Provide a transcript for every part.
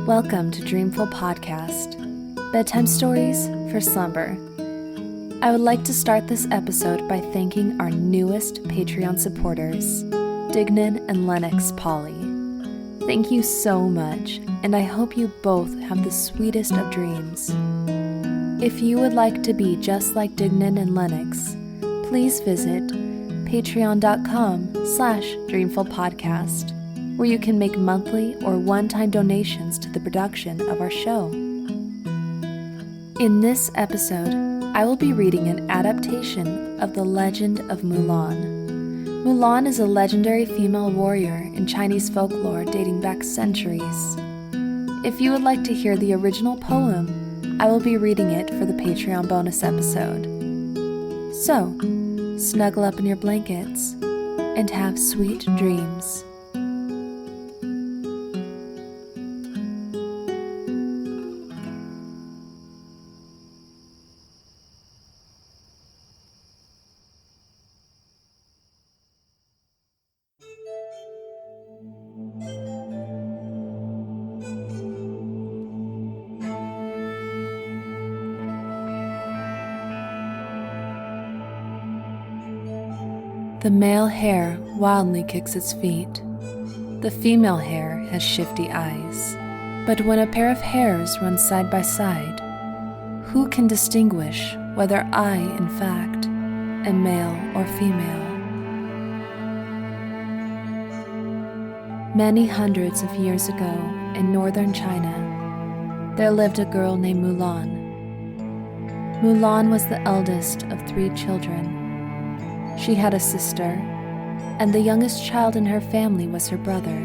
Welcome to Dreamful Podcast, bedtime stories for slumber. I would like to start this episode by thanking our newest Patreon supporters, Dignan and Lennox Polly. Thank you so much, and I hope you both have the sweetest of dreams. If you would like to be just like Dignan and Lennox, please visit patreon.com/dreamfulpodcast, where you can make monthly or one-time donations to the production of our show. In this episode, I will be reading an adaptation of the legend of Mulan. Mulan is a legendary female warrior in Chinese folklore dating back centuries. If you would like to hear the original poem, I will be reading it for the Patreon bonus episode. So, snuggle up in your blankets and have sweet dreams. The male hare wildly kicks its feet. The female hare has shifty eyes. But when a pair of hares run side by side, who can distinguish whether I, in fact, am male or female? Many hundreds of years ago in northern China, there lived a girl named Mulan. Mulan was the eldest of 3 children. She had a sister, and the youngest child in her family was her brother.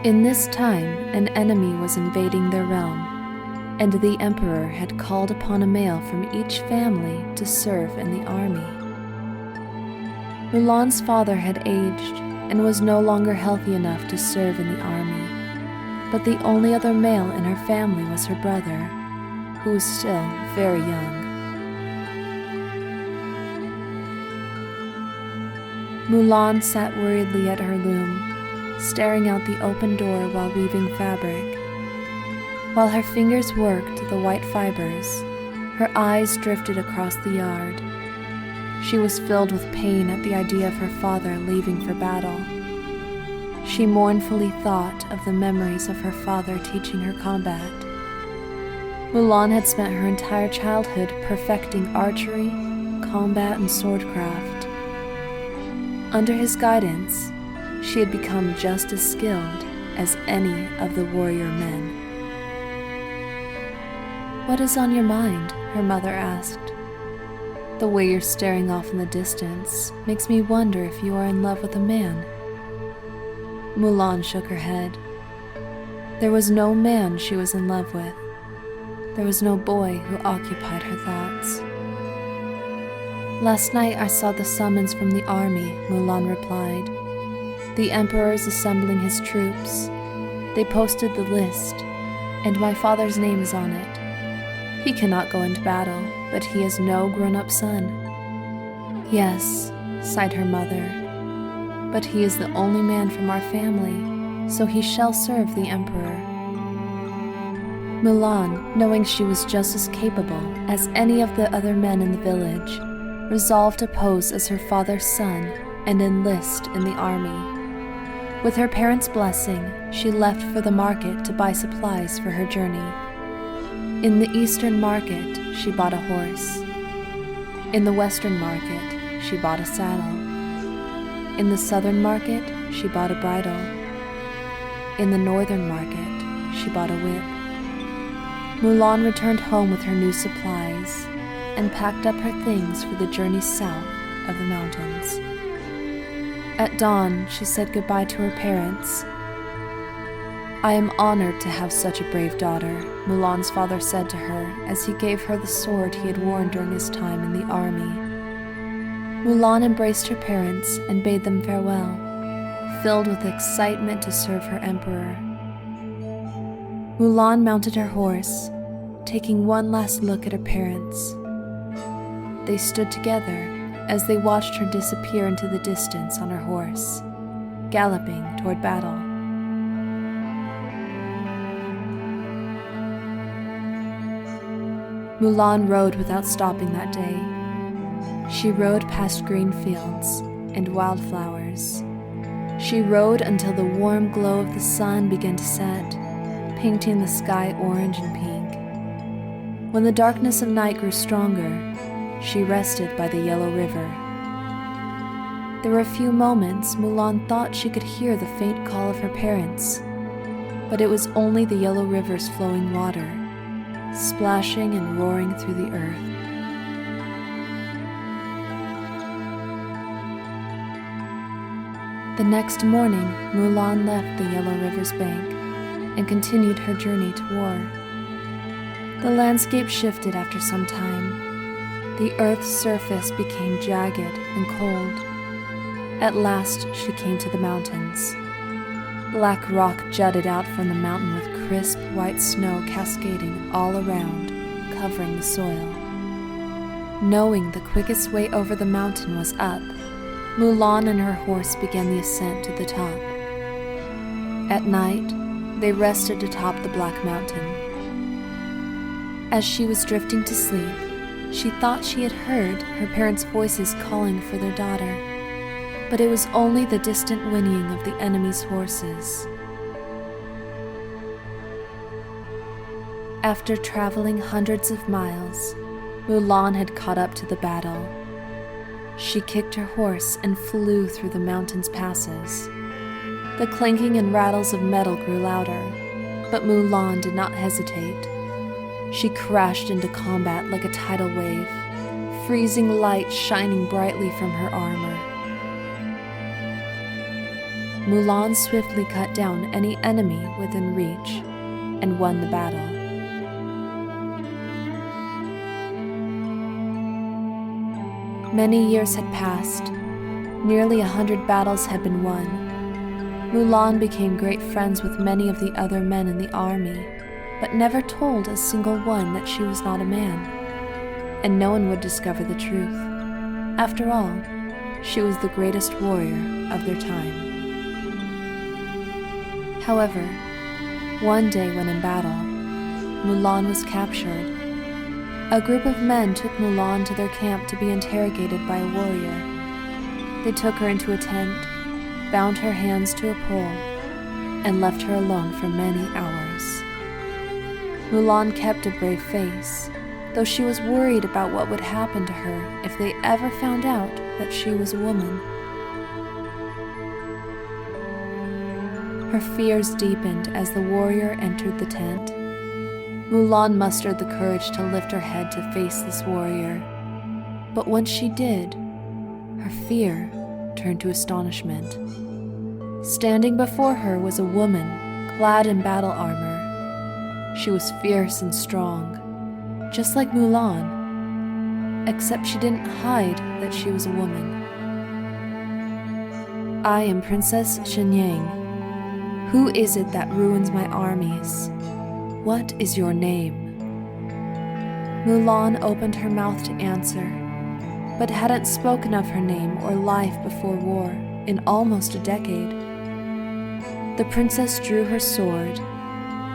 In this time, an enemy was invading their realm, and the emperor had called upon a male from each family to serve in the army. Mulan's father had aged and was no longer healthy enough to serve in the army, but the only other male in her family was her brother, who was still very young. Mulan sat worriedly at her loom, staring out the open door while weaving fabric. While her fingers worked the white fibers, her eyes drifted across the yard. She was filled with pain at the idea of her father leaving for battle. She mournfully thought of the memories of her father teaching her combat. Mulan had spent her entire childhood perfecting archery, combat, and swordcraft. Under his guidance, she had become just as skilled as any of the warrior men. "What is on your mind?" her mother asked. "The way you're staring off in the distance makes me wonder if you are in love with a man." Mulan shook her head. There was no man she was in love with. There was no boy who occupied her thoughts. "Last night I saw the summons from the army," Mulan replied. "The emperor is assembling his troops. They posted the list, and my father's name is on it. He cannot go into battle, but he has no grown-up son." "Yes," sighed her mother, "but he is the only man from our family, so he shall serve the emperor." Mulan, knowing she was just as capable as any of the other men in the village, resolved to pose as her father's son and enlist in the army. With her parents' blessing, she left for the market to buy supplies for her journey. In the eastern market, she bought a horse. In the western market, she bought a saddle. In the southern market, she bought a bridle. In the northern market, she bought a whip. Mulan returned home with her new supplies and packed up her things for the journey south of the mountains. At dawn, she said goodbye to her parents. "I am honored to have such a brave daughter," Mulan's father said to her as he gave her the sword he had worn during his time in the army. Mulan embraced her parents and bade them farewell, filled with excitement to serve her emperor. Mulan mounted her horse, taking one last look at her parents. They stood together as they watched her disappear into the distance on her horse, galloping toward battle. Mulan rode without stopping that day. She rode past green fields and wildflowers. She rode until the warm glow of the sun began to set, painting the sky orange and pink. When the darkness of night grew stronger, she rested by the yellow river. There were a few moments Mulan thought she could hear the faint call of her parents, but it was only the yellow river's flowing water, splashing and roaring through the earth. The next morning, Mulan left the yellow river's bank and continued her journey to war. The landscape shifted after some time. The earth's surface became jagged and cold. At last, she came to the mountains. Black rock jutted out from the mountain with crisp white snow cascading all around, covering the soil. Knowing the quickest way over the mountain was up, Mulan and her horse began the ascent to the top. At night, they rested atop the Black Mountain. As she was drifting to sleep, she thought she had heard her parents' voices calling for their daughter, but it was only the distant whinnying of the enemy's horses. After traveling hundreds of miles, Mulan had caught up to the battle. She kicked her horse and flew through the mountain's passes. The clanking and rattles of metal grew louder, but Mulan did not hesitate. She crashed into combat like a tidal wave, freezing light shining brightly from her armor. Mulan swiftly cut down any enemy within reach and won the battle. Many years had passed. Nearly 100 battles had been won. Mulan became great friends with many of the other men in the army, but never told a single one that she was not a man, and no one would discover the truth. After all, she was the greatest warrior of their time. However, one day when in battle, Mulan was captured. A group of men took Mulan to their camp to be interrogated by a warrior. They took her into a tent, bound her hands to a pole, and left her alone for many hours. Mulan kept a brave face, though she was worried about what would happen to her if they ever found out that she was a woman. Her fears deepened as the warrior entered the tent. Mulan mustered the courage to lift her head to face this warrior. But once she did, her fear turned to astonishment. Standing before her was a woman clad in battle armor. She was fierce and strong, just like Mulan, except she didn't hide that she was a woman. "I am Princess Shenyang. Who is it that ruins my armies? What is your name?" Mulan opened her mouth to answer, but hadn't spoken of her name or life before war in almost a decade. The princess drew her sword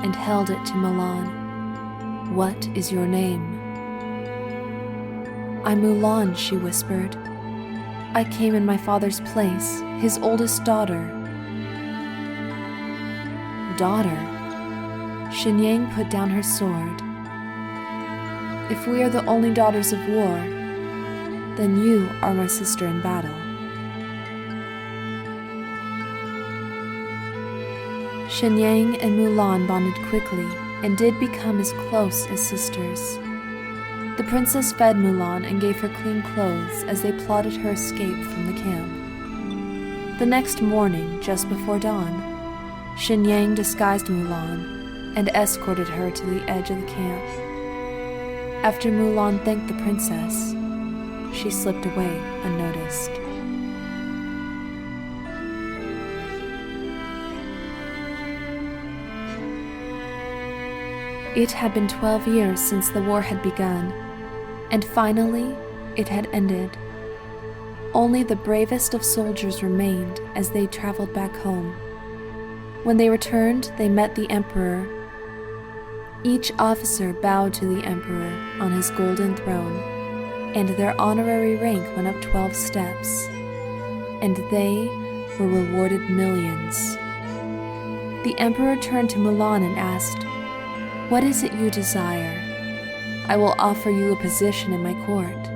and held it to Mulan. "What is your name?" "I'm Mulan," she whispered. "I came in my father's place, his oldest daughter." "Daughter?" Shenyang put down her sword. "If we are the only daughters of war, then you are my sister in battle." Shenyang and Mulan bonded quickly and did become as close as sisters. The princess fed Mulan and gave her clean clothes as they plotted her escape from the camp. The next morning, just before dawn, Shenyang disguised Mulan and escorted her to the edge of the camp. After Mulan thanked the princess, she slipped away unnoticed. It had been 12 years since the war had begun, and finally it had ended. Only the bravest of soldiers remained as they traveled back home. When they returned, they met the emperor. Each officer bowed to the emperor on his golden throne, and their honorary rank went up 12 steps, and they were rewarded millions. The emperor turned to Mulan and asked, "What is it you desire? I will offer you a position in my court."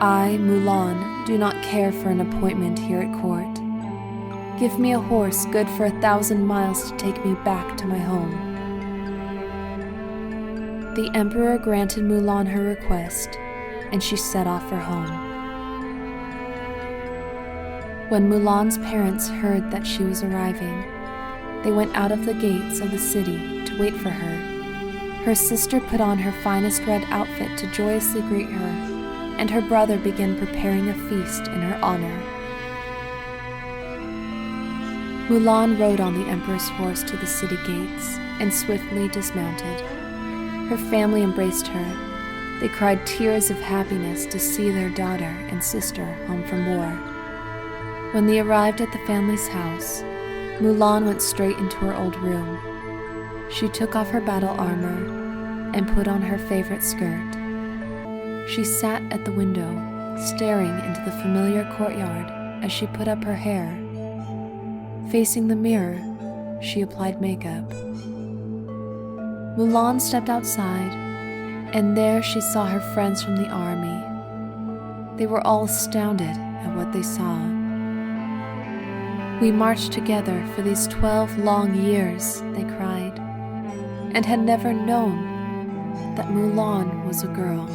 "I, Mulan, do not care for an appointment here at court. Give me a horse good for 1,000 miles to take me back to my home." The emperor granted Mulan her request, and she set off for home. When Mulan's parents heard that she was arriving, they went out of the gates of the city to wait for her. Her sister put on her finest red outfit to joyously greet her, and her brother began preparing a feast in her honor. Mulan rode on the emperor's horse to the city gates and swiftly dismounted. Her family embraced her. They cried tears of happiness to see their daughter and sister home from war. When they arrived at the family's house, Mulan went straight into her old room. She took off her battle armor and put on her favorite skirt. She sat at the window, staring into the familiar courtyard as she put up her hair. Facing the mirror, she applied makeup. Mulan stepped outside, and there she saw her friends from the army. They were all astounded at what they saw. "We marched together for these 12 long years," they cried, and had never known that Mulan was a girl.